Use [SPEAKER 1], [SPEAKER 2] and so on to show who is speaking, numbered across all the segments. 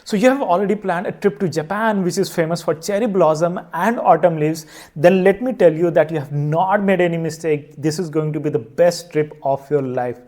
[SPEAKER 1] So you have already planned a trip to Japan, which is famous for cherry blossom and autumn leaves. Then let me tell you that you have not made any mistake. This is going to be the best trip of your life.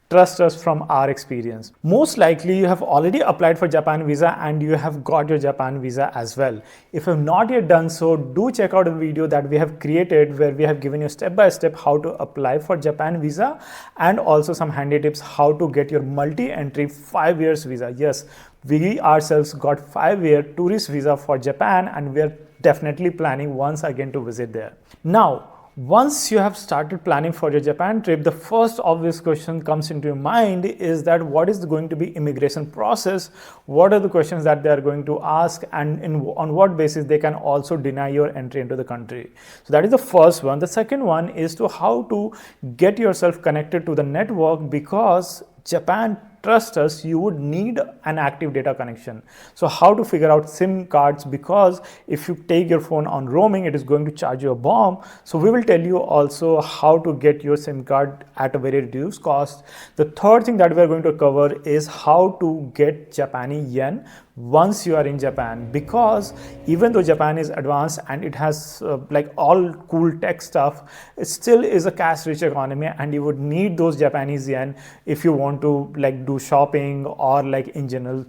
[SPEAKER 1] Trust us from our experience. Most likely you have already applied for Japan visa and you have got your Japan visa as well. If you have not yet done so, do check out a video that we have created where we have given you step by step how to apply for Japan visa and also some handy tips how to get your multi-entry 5 years visa. Yes, we ourselves got 5-year tourist visa for Japan and we are definitely planning once again to visit there. Now, once you have started planning for your Japan trip, the first obvious question comes into your mind is that what is going to be immigration process? What are the questions that they are going to ask, and on what basis they can also deny your entry into the country? So that is the first one. The second one is to how to get yourself connected to the network, because Japan, trust us, you would need an active data connection. So how to figure out SIM cards, because if you take your phone on roaming, it is going to charge you a bomb. So we will tell you also how to get your SIM card at a very reduced cost. The third thing that we are going to cover is how to get Japanese yen once you are in Japan, because even though Japan is advanced and it has like all cool tech stuff, it still is a cash rich economy and you would need those Japanese yen if you want to like do shopping or like in general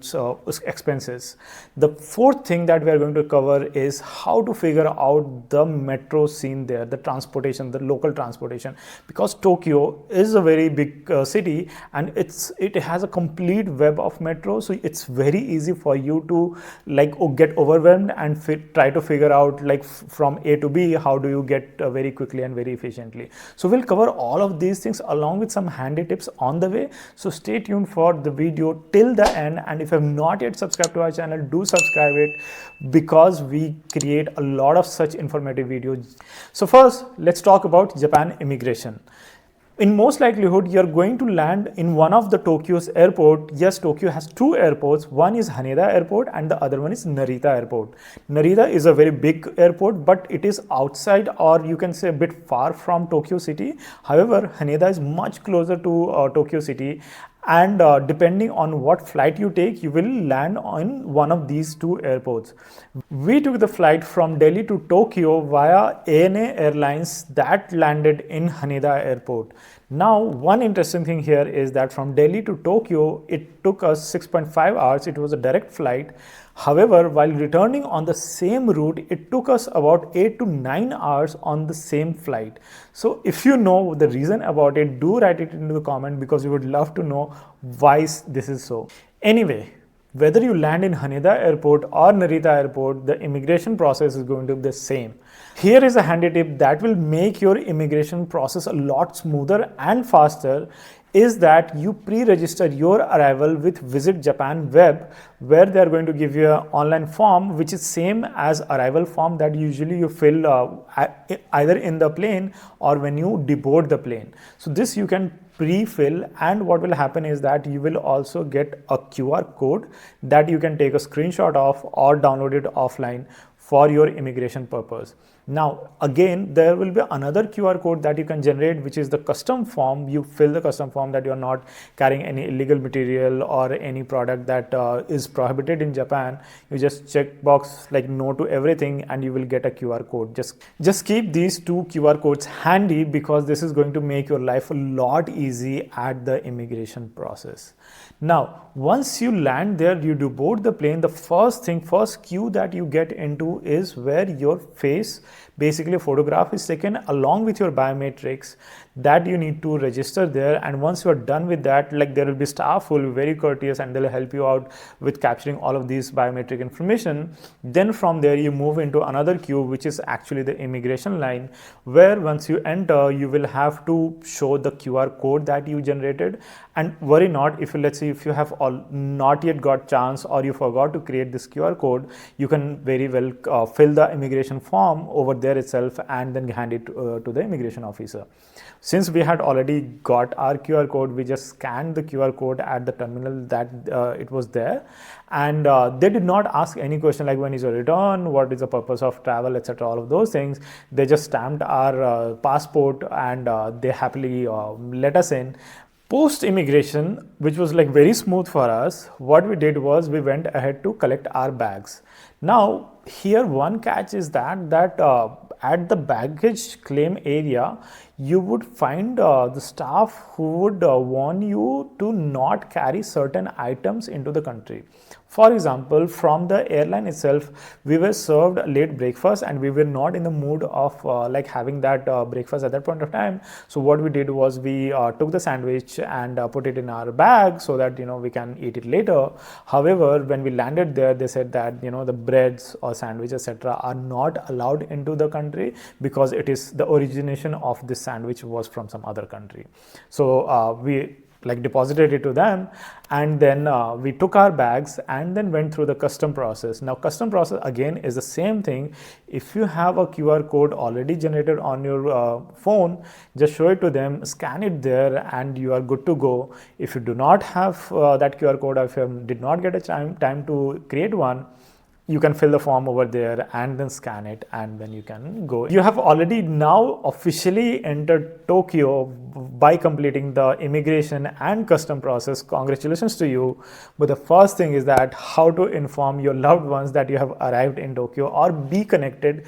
[SPEAKER 1] expenses. The fourth thing that we are going to cover is how to figure out the metro scene there, the transportation, the local transportation, because Tokyo is a very big city and it has a complete web of metro, so it's very easy for you to like get overwhelmed and try to figure out like from A to B how do you get very quickly and very efficiently. So we'll cover all of these things along with some handy tips on the way. So stay tuned for the video till the end, and if you have not yet subscribed to our channel, do subscribe it, because we create a lot of such informative videos. So first, let's talk about Japan immigration. In most likelihood, you're going to land in one of the Tokyo's airport. Yes, Tokyo has two airports. One is Haneda Airport and the other one is Narita Airport. Narita is a very big airport, but it is outside, or you can say a bit far from Tokyo City. However, Haneda is much closer to Tokyo City, and depending on what flight you take, you will land on one of these two airports. We took the flight from Delhi to Tokyo via ANA Airlines that landed in Haneda Airport. Now, one interesting thing here is that from Delhi to Tokyo, it took us 6.5 hours. It was a direct flight. However, while returning on the same route, it took us about 8 to 9 hours on the same flight. So if you know the reason about it, do write it into the comment, because we would love to know why this is so. Anyway, whether you land in Haneda Airport or Narita Airport, the immigration process is going to be the same. Here is a handy tip that will make your immigration process a lot smoother and faster, is that you pre-register your arrival with Visit Japan web, where they are going to give you an online form which is same as arrival form that usually you fill either in the plane or when you deboard the plane. So this you can pre-fill, and what will happen is that you will also get a QR code that you can take a screenshot of or download it offline for your immigration purpose. Now again, there will be another QR code that you can generate, which is the custom form. You fill the custom form that you are not carrying any illegal material or any product that is prohibited in Japan. You just check box like no to everything and you will get a QR code. Just keep these two QR codes handy, because this is going to make your life a lot easy at the immigration process. Now, once you land there, you do board the plane. The first queue that you get into is where your face, basically a photograph, is taken along with your biometrics that you need to register there. And once you are done with that, like there will be staff who will be very courteous and they'll help you out with capturing all of these biometric information. Then from there you move into another queue, which is actually the immigration line, where once you enter, you will have to show the QR code that you generated. And worry not, if let's say if you have not yet got chance or you forgot to create this QR code, you can very well fill the immigration form over there itself and then hand it to the immigration officer. Since we had already got our QR code, we just scanned the QR code at the terminal that it was there, and they did not ask any question like when is your return, what is the purpose of travel, etc. All of those things. They just stamped our passport and they happily let us in. Post immigration, which was like very smooth for us, what we did was we went ahead to collect our bags. Now here one catch is that at the baggage claim area you would find the staff who would warn you to not carry certain items into the country. For example, from the airline itself, we were served late breakfast and we were not in the mood of like having that breakfast at that point of time. So what we did was we took the sandwich and put it in our bag so that we can eat it later. However, when we landed there, they said that the breads or sandwich etc. are not allowed into the country because it is the origination of this sandwich was from some other country. So we like deposited it to them, and then we took our bags and then went through the custom process. Now custom process again is the same thing. If you have a QR code already generated on your phone, just show it to them, scan it there, and you are good to go. If you do not have that QR code, or if you did not get a time to create one, you can fill the form over there and then scan it, and then you can go. You have already now officially entered Tokyo by completing the immigration and custom process. Congratulations to you. But the first thing is that how to inform your loved ones that you have arrived in Tokyo, or be connected,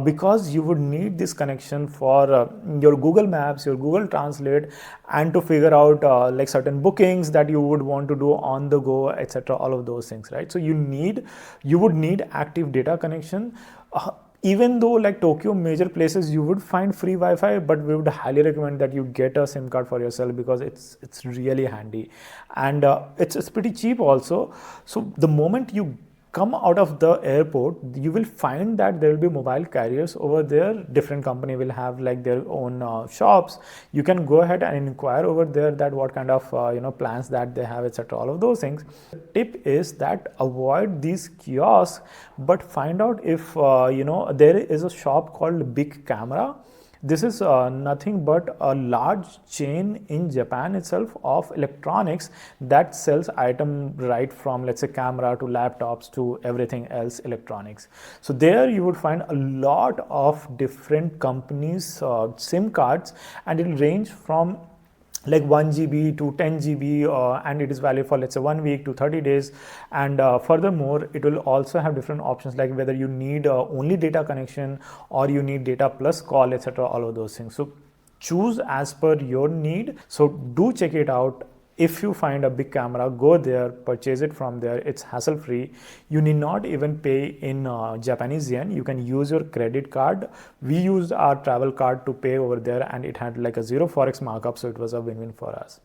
[SPEAKER 1] because you would need this connection for your Google Maps, your Google Translate, and to figure out like certain bookings that you would want to do on the go, etc. All of those things, right? So you would need active data connection. Even though like Tokyo major places you would find free Wi-Fi, but we would highly recommend that you get a SIM card for yourself because it's really handy, and it's pretty cheap also. So the moment you come out of the airport, you will find that there will be mobile carriers over there. Different company will have like their own shops. You can go ahead and inquire over there that what kind of plans that they have, etc. All of those things. The tip is that avoid these kiosks, but find out if there is a shop called Big Camera. This is nothing but a large chain in Japan itself of electronics that sells items right from, let's say, camera to laptops to everything else electronics. So there you would find a lot of different companies SIM cards, and it will range from like 1 GB to 10 GB, and it is valid for, let's say, 1 week to 30 days. And furthermore, it will also have different options like whether you need only data connection or you need data plus call, etc. All of those things. So choose as per your need. So do check it out. If you find a Big Camera, go there, purchase it from there. It's hassle free. You need not even pay in Japanese yen. You can use your credit card. We used our travel card to pay over there, and it had like a 0 forex markup, so it was a win-win for us.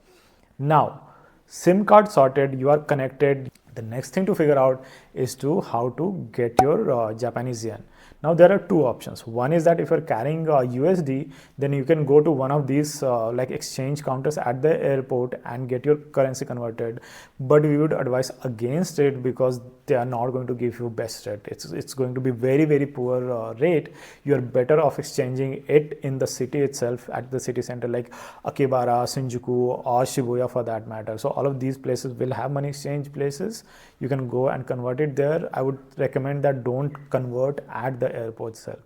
[SPEAKER 1] Now SIM card sorted, you are connected. The next thing to figure out is how to get your Japanese yen. Now there are two options. One is that if you're carrying USD, then you can go to one of these like exchange counters at the airport and get your currency converted. But we would advise against it because they are not going to give you best rate. It's going to be very, very poor rate. You are better off exchanging it in the city itself, at the city center like Akibara, Shinjuku, or Shibuya for that matter. So all of these places will have money exchange places. You can go and convert it there. I would recommend that don't convert at the airport itself.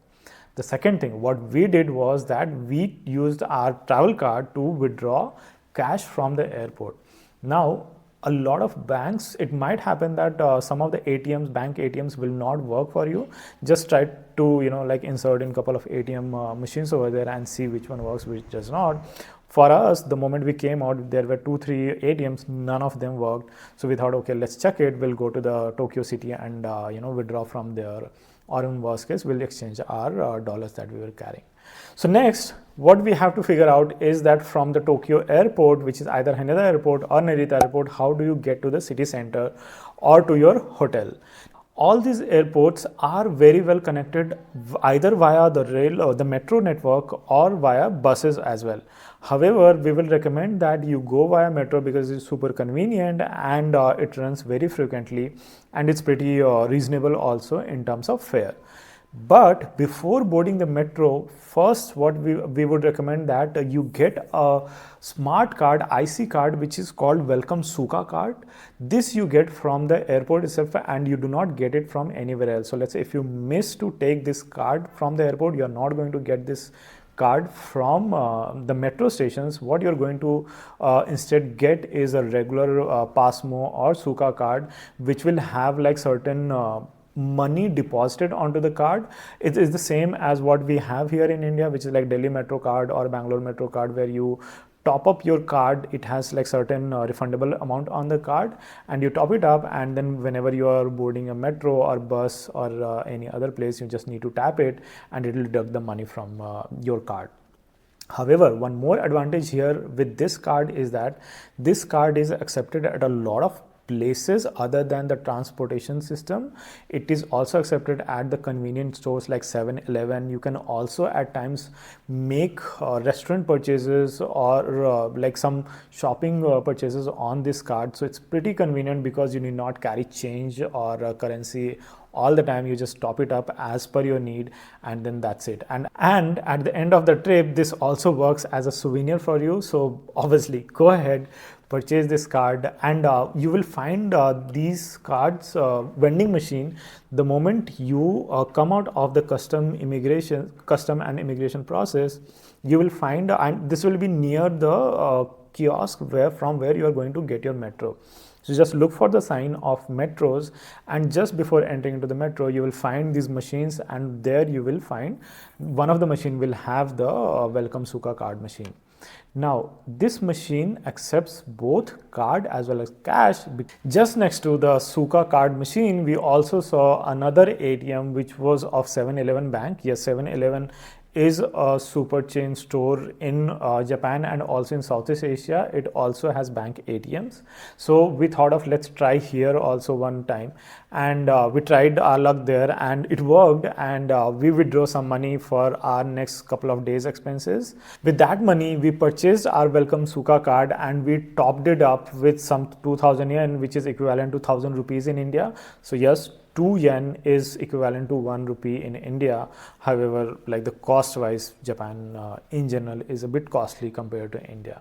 [SPEAKER 1] The second thing, what we did was that we used our travel card to withdraw cash from the airport. Now, a lot of banks, it might happen that some of the ATMs, bank ATMs will not work for you. Just try to, like insert in a couple of ATM machines over there and see which one works, which does not. For us, the moment we came out, there were 2-3 ATMs, none of them worked. So we thought, okay, let's check it. We'll go to the Tokyo city and, withdraw from there. Or in worst case, we'll exchange our dollars that we were carrying. So next, what we have to figure out is that from the Tokyo airport, which is either Haneda airport or Narita airport, how do you get to the city center or to your hotel? All these airports are very well connected either via the rail or the metro network or via buses as well. However, we will recommend that you go via metro because it's super convenient and it runs very frequently, and it's pretty reasonable also in terms of fare. But before boarding the metro, first what we would recommend that you get a smart card, IC card, which is called Welcome Suica card. This you get from the airport itself and you do not get it from anywhere else. So let's say if you miss to take this card from the airport, you are not going to get this card from the metro stations, what you're going to instead get is a regular Passmo or Suica card, which will have like certain money deposited onto the card. It is the same as what we have here in India, which is like Delhi Metro card or Bangalore Metro card, where you top up your card. It has like certain refundable amount on the card, and you top it up, and then whenever you are boarding a metro or bus or any other place, you just need to tap it and it will deduct the money from your card. However, one more advantage here with this card is that this card is accepted at a lot of places other than the transportation system. It is also accepted at the convenience stores like 7-Eleven. You can also at times make restaurant purchases or like some shopping purchases on this card. So it's pretty convenient because you need not carry change or currency all the time. You just top it up as per your need, and then that's it. And at the end of the trip, this also works as a souvenir for you. So obviously go ahead, purchase this card, and you will find these cards vending machine the moment you come out of the custom and immigration process. You will find, and this will be near the kiosk from where you are going to get your metro. So just look for the sign of metros, and just before entering into the metro, you will find these machines, and there you will find one of the machine will have the Welcome Suica card machine. Now, this machine accepts both card as well as cash. Just next to the Suica card machine, we also saw another ATM which was of 7-Eleven Bank. Yes, 7-Eleven is a super chain store in Japan and also in Southeast Asia. It also has bank ATMs. So we thought of let's try here also one time, and we tried our luck there and it worked, and we withdrew some money for our next couple of days expenses. With that money, we purchased our Welcome Suica card and we topped it up with some 2000 yen, which is equivalent to 1000 rupees in India. So yes, 2 yen is equivalent to 1 rupee in India. However, like the cost wise, Japan in general is a bit costly compared to India.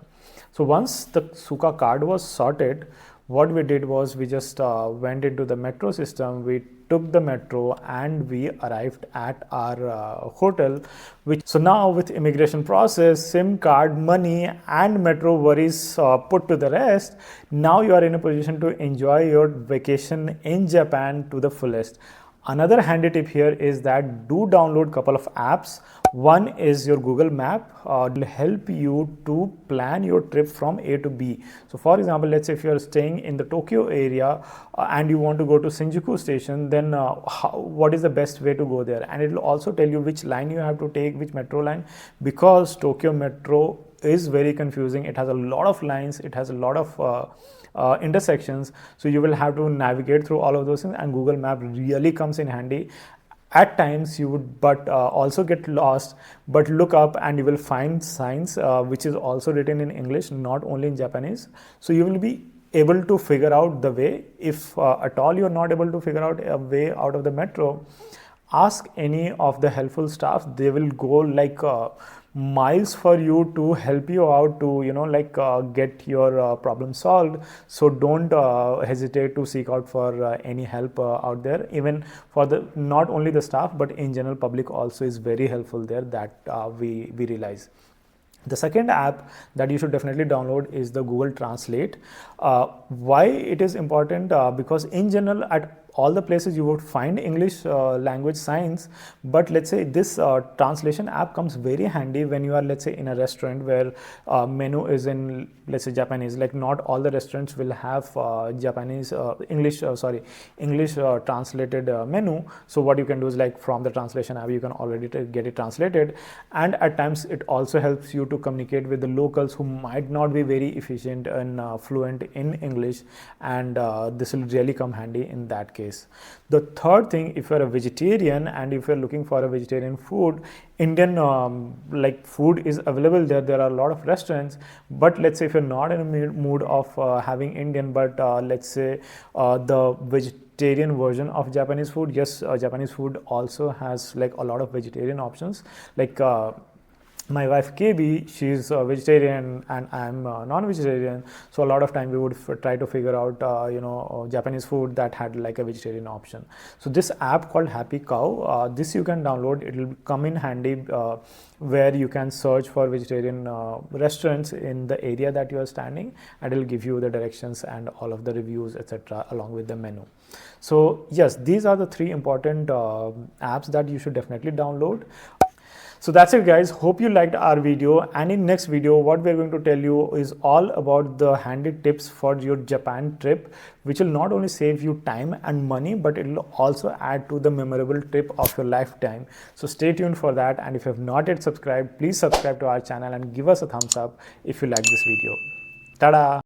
[SPEAKER 1] So once the Suica card was sorted, what we did was we just went into the metro system. We took the metro and we arrived at our hotel. So now with immigration process, SIM card, money and metro worries put to the rest, now you are in a position to enjoy your vacation in Japan to the fullest. Another handy tip here is that do download couple of apps. One is your Google Map. It will help you to plan your trip from A to B. So for example, let's say if you are staying in the Tokyo area and you want to go to Shinjuku station, then what is the best way to go there? And it will also tell you which line you have to take, which metro line, because Tokyo Metro is very confusing. It has a lot of lines. It has a lot of intersections, so you will have to navigate through all of those things, and Google Map really comes in handy. At times you would also get lost, but look up and you will find signs which is also written in English, not only in Japanese. So you will be able to figure out the way. If at all you're not able to figure out a way out of the metro, ask any of the helpful staff. They will go like miles for you to help you out to get your problem solved. So don't hesitate to seek out for any help out there. Even for the not only the staff, but in general public also is very helpful there, that we realize. The second app that you should definitely download is the Google Translate. Why it is important? Because in general, at all the places you would find English language signs, but let's say this translation app comes very handy when you are, let's say, in a restaurant where menu is in, let's say, Japanese. Like not all the restaurants will have English translated menu. So what you can do is, like, from the translation app you can already get it translated, and at times it also helps you to communicate with the locals who might not be very efficient and fluent in English, and this will really come handy in that case. The third thing, if you're a vegetarian and if you're looking for a vegetarian food, Indian food is available there. There are a lot of restaurants, but let's say if you're not in a mood of having Indian, but let's say the vegetarian version of Japanese food, yes, Japanese food also has like a lot of vegetarian options, like my wife KB, she's a vegetarian and I'm non-vegetarian. So a lot of time we would try to figure out, Japanese food that had like a vegetarian option. So this app called Happy Cow, this you can download. It will come in handy where you can search for vegetarian restaurants in the area that you are standing, and it will give you the directions and all of the reviews, etc., along with the menu. So yes, these are the three important apps that you should definitely download. So that's it guys, hope you liked our video, and in next video what we're going to tell you is all about the handy tips for your Japan trip, which will not only save you time and money, but it will also add to the memorable trip of your lifetime. So stay tuned for that, and if you have not yet subscribed, please subscribe to our channel and give us a thumbs up if you like this video. Tada!